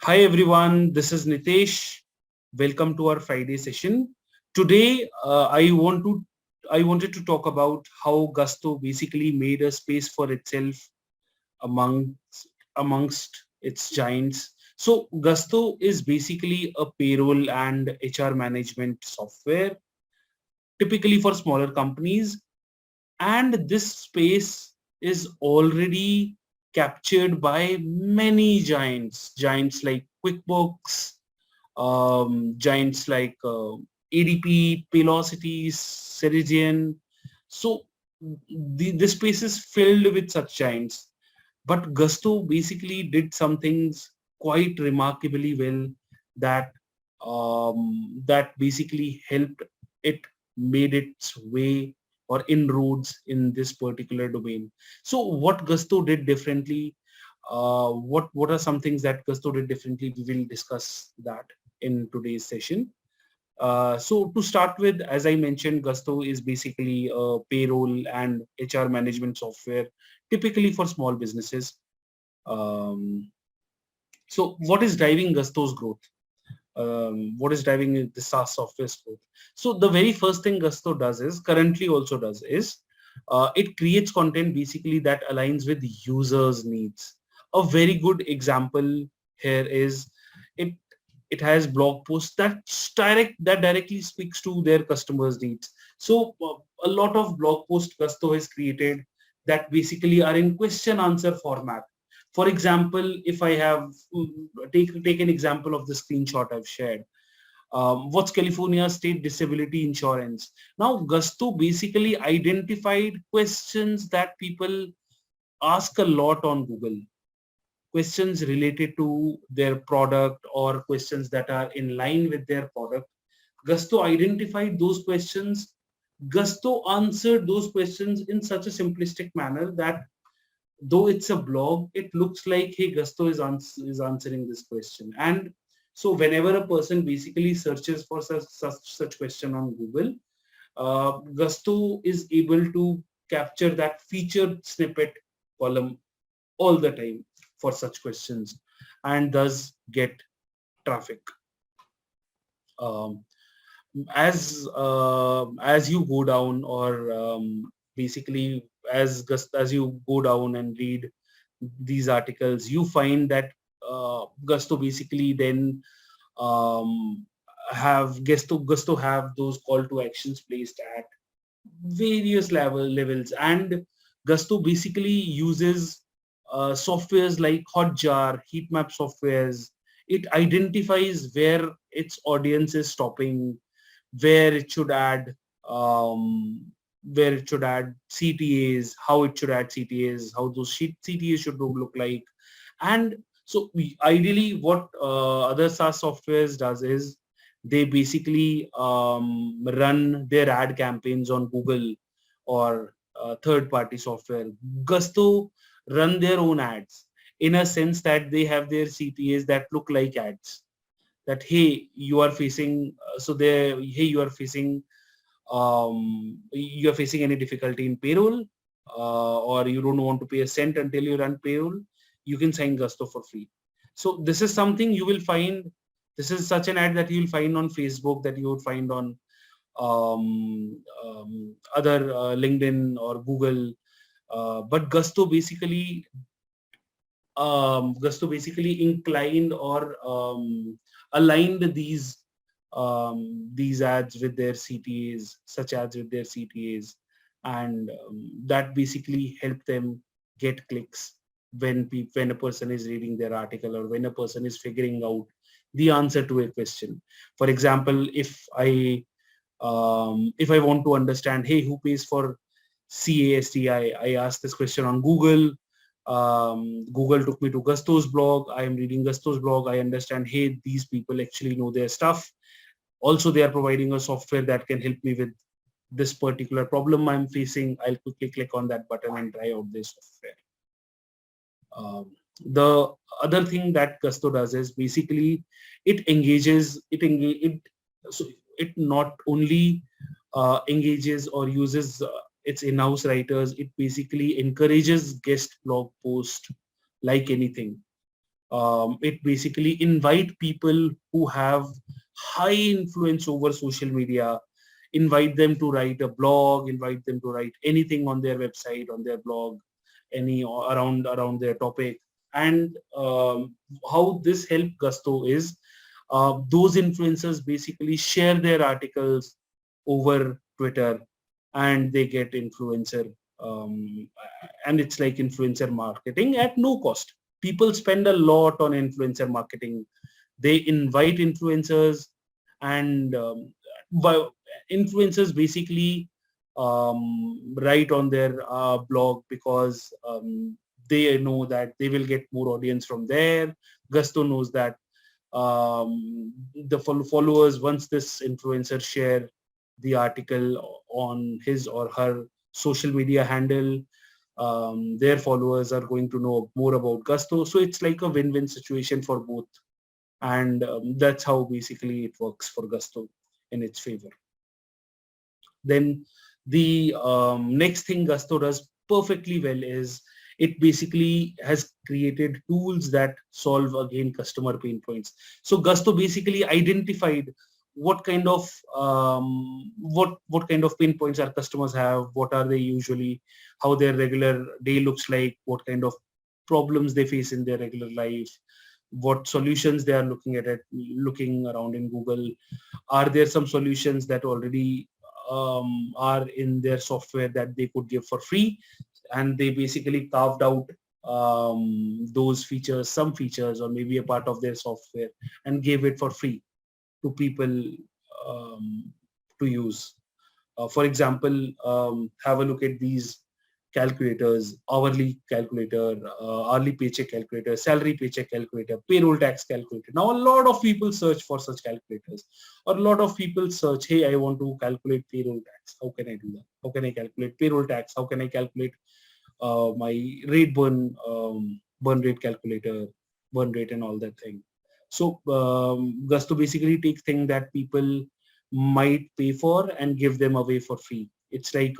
Hi everyone, this is Nitesh. Welcome to our Friday session. Today, I wanted to talk about how Gusto basically made a space for itself amongst its giants. So Gusto is basically a payroll and HR management software, typically for smaller companies, and this space is already captured by many giants like Quickbooks, giants like ADP, Paylocity, Ceridian. So the space is filled with such giants. But Gusto basically did some things quite remarkably well that that basically helped it made its way or inroads in this particular domain. So what Gusto did differently, what are some things that Gusto did differently? We will discuss that in today's session. So to start with, as I mentioned, Gusto is basically a payroll and HR management software, typically for small businesses. Um, so what is driving Gusto's growth? What is driving the SaaS software's growth? So the very first thing Gusto does is, currently also does is, it creates content basically that aligns with users' needs. A very good example here is it it has blog posts that directly speaks to their customers' needs. So a lot of blog posts Gusto has created that basically are in question answer format. For example, if I have take an example of the screenshot I've shared. What's California state disability insurance? Now Gusto basically identified questions that people ask a lot on Google, questions related to their product or questions that are in line with their product. Gusto identified those questions. Gusto answered those questions in such a simplistic manner that though it's a blog, it looks like, hey, Gusto is answering this question. And so whenever a person basically searches for such question on Google, Gusto is able to capture that featured snippet column all the time for such questions and thus get traffic. Um, as you go down or basically as you go down and read these articles, you find that Gusto basically then um, Gusto have those call to actions placed at various levels, and Gusto basically uses softwares like Hotjar, heat map softwares. It identifies where its audience is stopping, where it should add um, CTAs, how it should add CTAs, how those CTAs should look like. And so ideally what other SaaS softwares does is they basically run their ad campaigns on Google or third-party software. Gusto run their own ads in a sense that they have their CTAs that look like ads. That hey, you are facing you are facing any difficulty in payroll, or you don't want to pay a cent until you run payroll, you can sign Gusto for free. So this is something you will find. This is such an ad that you will find on Facebook, that you would find on other LinkedIn or Google. But Gusto basically inclined or aligned these ads with their CTAs, such ads with their CTAs, and that basically helped them get clicks when a person is reading their article or when a person is figuring out the answer to a question. For example, if I want to understand, hey, who pays for CAST, I asked this question on Google. Google took me to Gusto's blog. I am reading Gusto's blog. I understand, hey, these people actually know their stuff. Also, they are providing a software that can help me with this particular problem I'm facing. I'll quickly click on that button and try out this software. The other thing that Gusto does is basically so it not only engages or uses its in-house writers, it basically encourages guest blog post like anything. It basically invite people who have high influence over social media, invite them to write a blog, invite them to write anything on their website, on their blog, any around their topic. And how this help Gusto is those influencers basically share their articles over Twitter, and they get influencer, um, and it's like influencer marketing at no cost. People spend a lot on influencer marketing. They invite influencers, and influencers basically write on their blog because they know that they will get more audience from there. Gusto knows that the followers, once this influencer share the article on his or her social media handle, their followers are going to know more about Gusto. So it's like a win-win situation for both, and that's how basically it works for Gusto in its favor. Then the next thing Gusto does perfectly well is it basically has created tools that solve again customer pain points. So Gusto basically identified what kind of what kind of pain points our customers have, what are they usually, how their regular day looks like, what kind of problems they face in their regular life, what solutions they are looking at it, looking around in Google. Are there some solutions that already are in their software that they could give for free? And they basically carved out those features, some features, or maybe a part of their software, and gave it for free to people to use. For example, have a look at these calculators: hourly calculator, hourly paycheck calculator, salary paycheck calculator, payroll tax calculator. Now, a lot of people search for such calculators, or a lot of people search, hey, I want to calculate payroll tax. How can I do that? How can I calculate payroll tax? How can I calculate my rate burn rate calculator, burn rate and all that thing. So Gusto basically takes things that people might pay for and give them away for free. It's like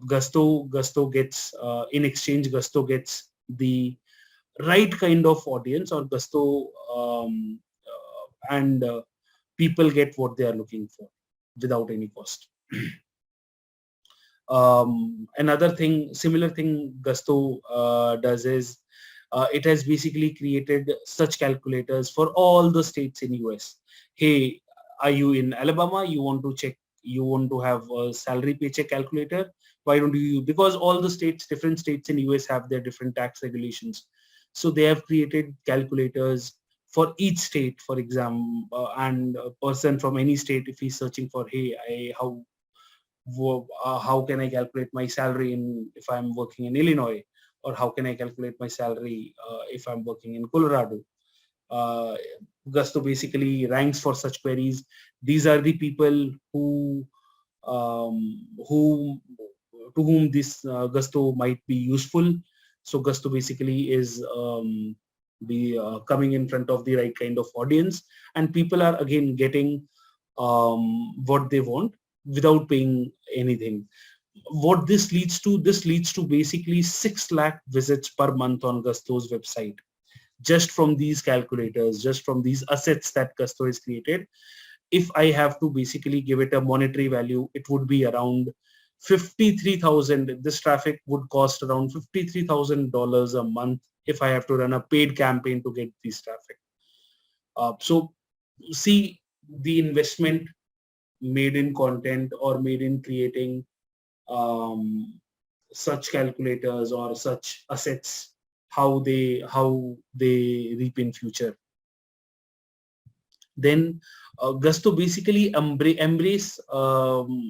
Gusto gets in exchange, Gusto gets the right kind of audience, or Gusto and people get what they are looking for without any cost. Another thing, similar thing Gusto does is it has basically created such calculators for all the states in US. Hey, are you in Alabama? You want to check, you want to have a salary paycheck calculator? Why don't you? Because all the states, different states in US have their different tax regulations. So they have created calculators for each state, for example, and a person from any state, if he's searching for, hey, how can I calculate my salary if I'm working in Illinois, or how can I calculate my salary if I'm working in Colorado. Uh, Gusto basically ranks for such queries. These are the people who to whom this Gusto might be useful. So Gusto basically is coming in front of the right kind of audience, and people are again getting what they want without paying anything. What this leads to basically 6 lakh visits per month on Gusto's website, just from these calculators, just from these assets that Gusto has created. If I have to basically give it a monetary value, it would be around 53,000. This traffic would cost around $53,000 a month if I have to run a paid campaign to get this traffic. So see the investment made in content or made in creating such calculators or such assets, how they reap in future. Then Gusto basically embrace one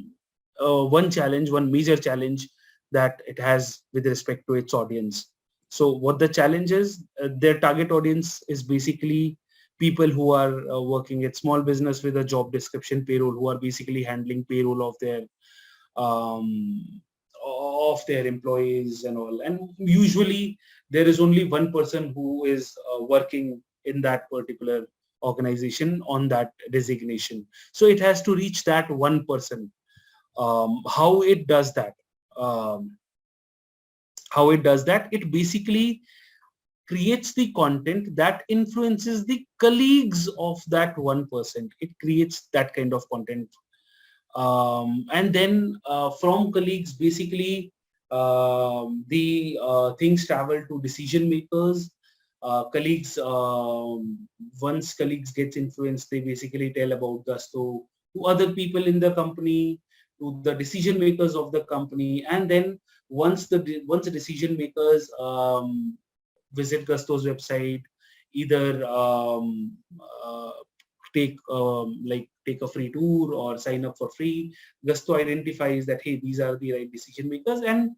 major challenge that it has with respect to its audience. So what the challenge is, their target audience is basically people who are working at small business with a job description payroll, who are basically handling payroll um, of their employees and all. And usually there is only one person who is working in that particular organization on that designation. So it has to reach that one person. How it does that? It basically creates the content that influences the colleagues of that 1%. It creates that kind of content. And then from colleagues, basically, the things travel to decision makers. Colleagues, once colleagues gets influenced, they basically tell about Gusto to other people in the company, to the decision makers of the company, and then once the decision makers visit Gusto's website, either take a free tour or sign up for free, Gusto identifies that, hey, these are the right decision makers, and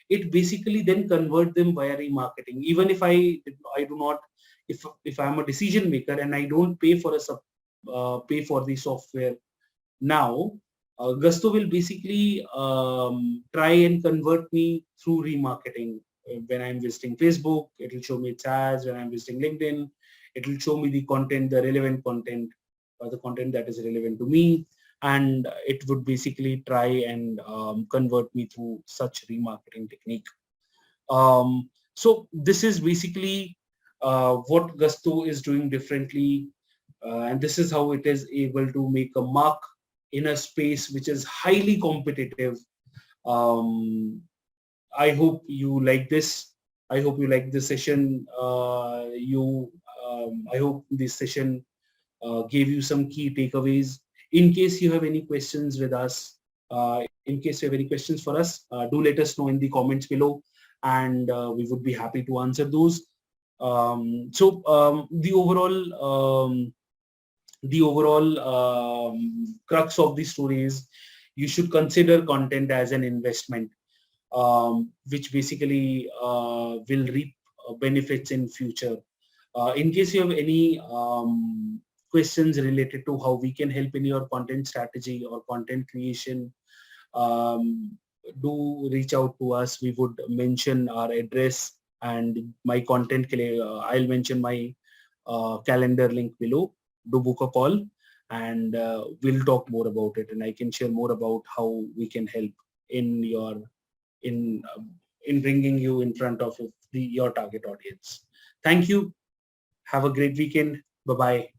it basically then convert them via remarketing. Even if I do not, if I'm a decision maker and I don't pay for pay for the software now, Gusto will basically try and convert me through remarketing. When I'm visiting Facebook, it will show me its ads. When I'm visiting LinkedIn, it will show me the content, the relevant content, or the content that is relevant to me. And it would basically try and convert me through such remarketing technique. So this is basically what Gusto is doing differently. And this is how it is able to make a mark in a space which is highly competitive. Um, I hope you like this. I hope you like this session. I hope this session gave you some key takeaways. In case you have any questions with us, in case you have any questions for us, do let us know in the comments below, and we would be happy to answer those. The overall crux of the story is you should consider content as an investment, which basically will reap benefits in future. In case you have any questions related to how we can help in your content strategy or content creation, do reach out to us. We would mention our address and my content. I'll mention my calendar link below. Do book a call, and we'll talk more about it, and I can share more about how we can help in your in bringing you in front of your target audience. Thank you. Have a great weekend. Bye bye.